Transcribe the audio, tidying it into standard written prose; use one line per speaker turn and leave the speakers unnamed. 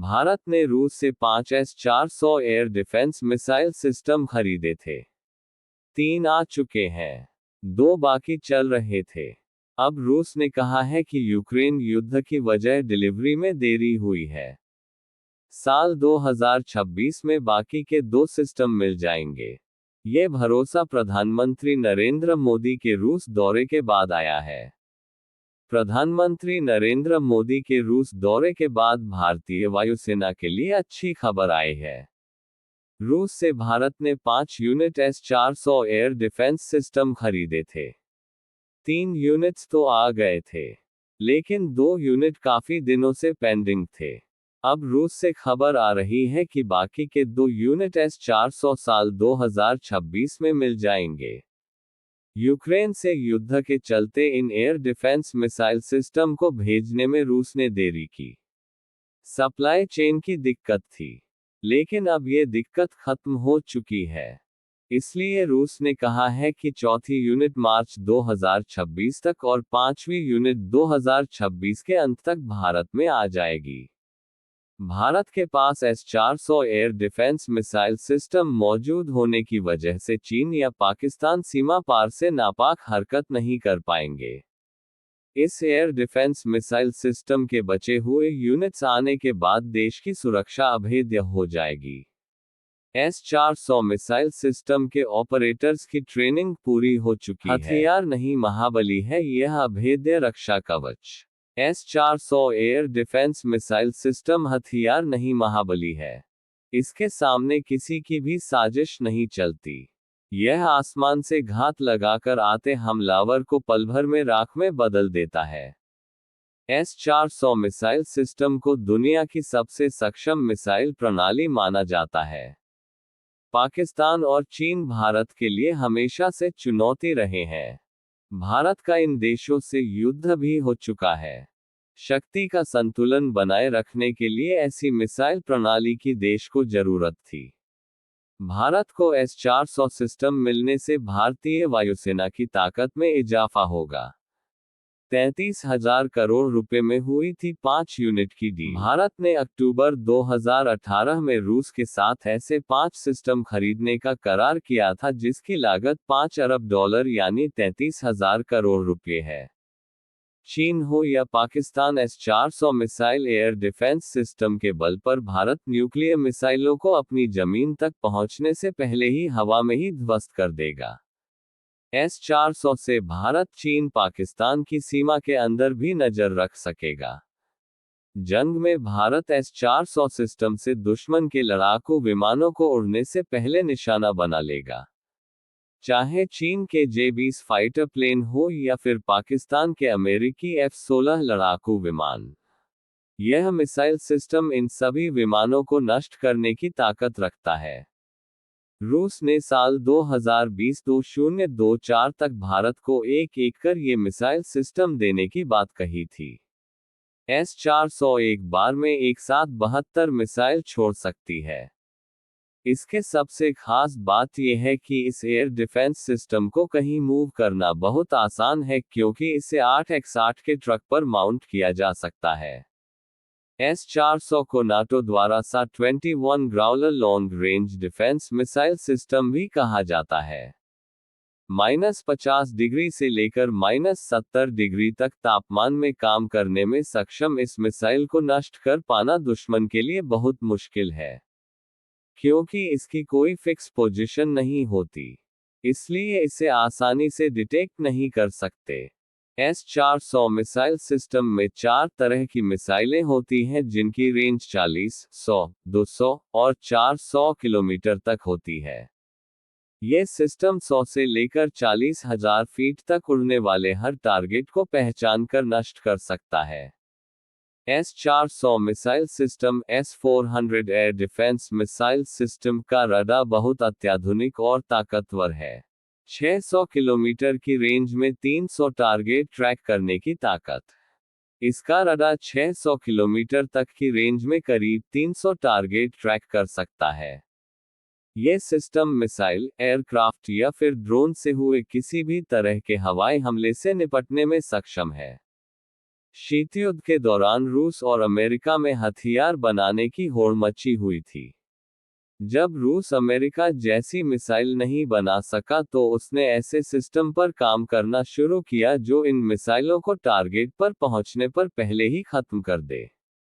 भारत ने रूस से 5 S-400 air defence missile system खरीदे थे। 3 आ चुके हैं, 2 बाकी चल रहे थे। अब रूस ने कहा है कि यूक्रेन युद्ध की वजह डिलीवरी में देरी हुई है। साल 2026 में बाकी के 2 सिस्टम मिल जाएंगे। ये भरोसा प्रधानमंत्री नरेंद्र मोदी के रूस दौरे के बाद आया है। प्रधानमंत्री नरेंद्र मोदी के रूस दौरे के बाद भारतीय वायुसेना के लिए अच्छी खबर आई है। रूस से भारत ने 5 unit S-400 air defence system खरीदे थे। 3 यूनिट्स तो आ गए थे, लेकिन 2 यूनिट काफी दिनों से पेंडिंग थे। अब रूस से खबर आ रही है कि बाकी के 2 यूनिट S-400 साल 2026 में मिल जाएंगे। यूक्रेन से युद्ध के चलते in air defence missile system को भेजने में रूस ने देरी की। सप्लाई चेन की दिक्कत थी, लेकिन अब ये दिक्कत खत्म हो चुकी है। इसलिए रूस ने कहा है कि चौथी यूनिट मार्च 2026 तक और 5वीं यूनिट 2026 के अंत तक भारत में आ जाएगी। भारत के पास S-400 air defence missile system मौजूद होने की वजह से चीन या पाकिस्तान सीमा पार से नापाक हरकत नहीं कर पाएंगे। इस एयर डिफेंस मिसाइल सिस्टम के बचे हुए यूनिट्स आने के बाद देश की सुरक्षा अभेद्य हो जाएगी। S-400 मिसाइल सिस्टम के ऑपरेटर्स की ट्रेनिंग पूरी हो चुकी है। हथियार नहीं महाबली है यह अभेद्य रक्षा कवच। S-400 air defence missile system हथियार नहीं महाबली है। इसके सामने किसी की भी साजिश नहीं चलती। यह आसमान से घात लगाकर आते हमलावर को पल भर में राख में बदल देता है। S-400 मिसाइल सिस्टम को दुनिया की सबसे सक्षम मिसाइल प्रणाली माना जाता है। पाकिस्तान और चीन भारत के लिए हमेशा से चुनौती रहे हैं। भारत का इन देशों से युद्ध भी हो चुका है। शक्ति का संतुलन बनाए रखने के लिए ऐसी मिसाइल प्रणाली की देश को जरूरत थी। भारत को S-400 सिस्टम मिलने से भारतीय वायुसेना की ताकत में इजाफा होगा। 33,000 करोड़ रुपए में हुई थी 5 यूनिट की डील। भारत ने अक्टूबर 2018 में रूस के साथ ऐसे 5 सिस्टम खरीदने का करार किया था जिसकी लागत $5 अरब यानी 33,000 करोड़ रुपए है। चीन हो या Pakistan S-400 missile air defence system के बल पर भारत न्यूक्लियर मिसाइलों को अपनी जमीन तक पहुंचने से पहले ही हवा में ही ध्वस्त कर देगा। S-400 से भारत चीन पाकिस्तान की सीमा के अंदर भी नजर रख सकेगा। जंग में भारत S-400 सिस्टम से दुश्मन के लड़ाकू विमानों को उड़ने से पहले निशाना बना लेगा। चाहे चीन के J-20 फाइटर प्लेन हो या फिर पाकिस्तान के अमेरिकी F-16 लड़ाकू विमान, यह मिसाइल सिस्टम इन सभी विमानों को नष्ट करने की ताकत रखता है। रूस ने साल 2020-2024 तक भारत को एक कर ये मिसाइल सिस्टम देने की बात कही थी। S-400 एक बार में एक साथ 72 मिसाइल छोड़ सकती है। इसके सबसे खास बात यह है कि इस एयर डिफेंस सिस्टम को कहीं मूव करना बहुत आसान है क्योंकि इसे 8x8 के ट्रक पर माउंट किया जा सकता है। S-400 को नाटो द्वारा SA-21 Growler long range defence missile system भी कहा जाता है। -50 डिग्री से लेकर -70 डिग्री तक तापमान में काम करने में सक्षम इस मिसाइल को नष्ट कर पाना दुश्मन के लिए बहुत मुश्किल है, क्योंकि इसकी कोई फिक्स पोजीशन नहीं होती, इसलिए इसे आसानी से डिटेक्ट नहीं कर सकते। S-400 मिसाइल सिस्टम में 4 तरह की मिसाइलें होती हैं जिनकी रेंज 40, 100, 200 और 400 किलोमीटर तक होती है। ये सिस्टम 100 से लेकर 40,000 फीट तक उड़ने वाले हर टारगेट को पहचानकर नष्ट कर सकता है। S-400 missile system S-400 air defence missile system का रडार बहुत अत्याधुनिक और ताकतवर है। 600 किलोमीटर की रेंज में 300 टारगेट ट्रैक करने की ताकत। इसका रडार 600 किलोमीटर तक की रेंज में करीब 300 टारगेट ट्रैक कर सकता है। ये सिस्टम मिसाइल, एयरक्राफ्ट या फिर ड्रोन से हुए किसी भी तरह के हवाई हमले से निपटने में सक्षम है। शीत युद्ध के दौरान रूस और अमेरिका में हथियार बनाने की होड़ मची हुई थी। जब रूस अमेरिका जैसी मिसाइल नहीं बना सका तो उसने ऐसे सिस्टम पर काम करना शुरू किया जो इन मिसाइलों को टारगेट पर पहुंचने पर पहले ही खत्म कर दे।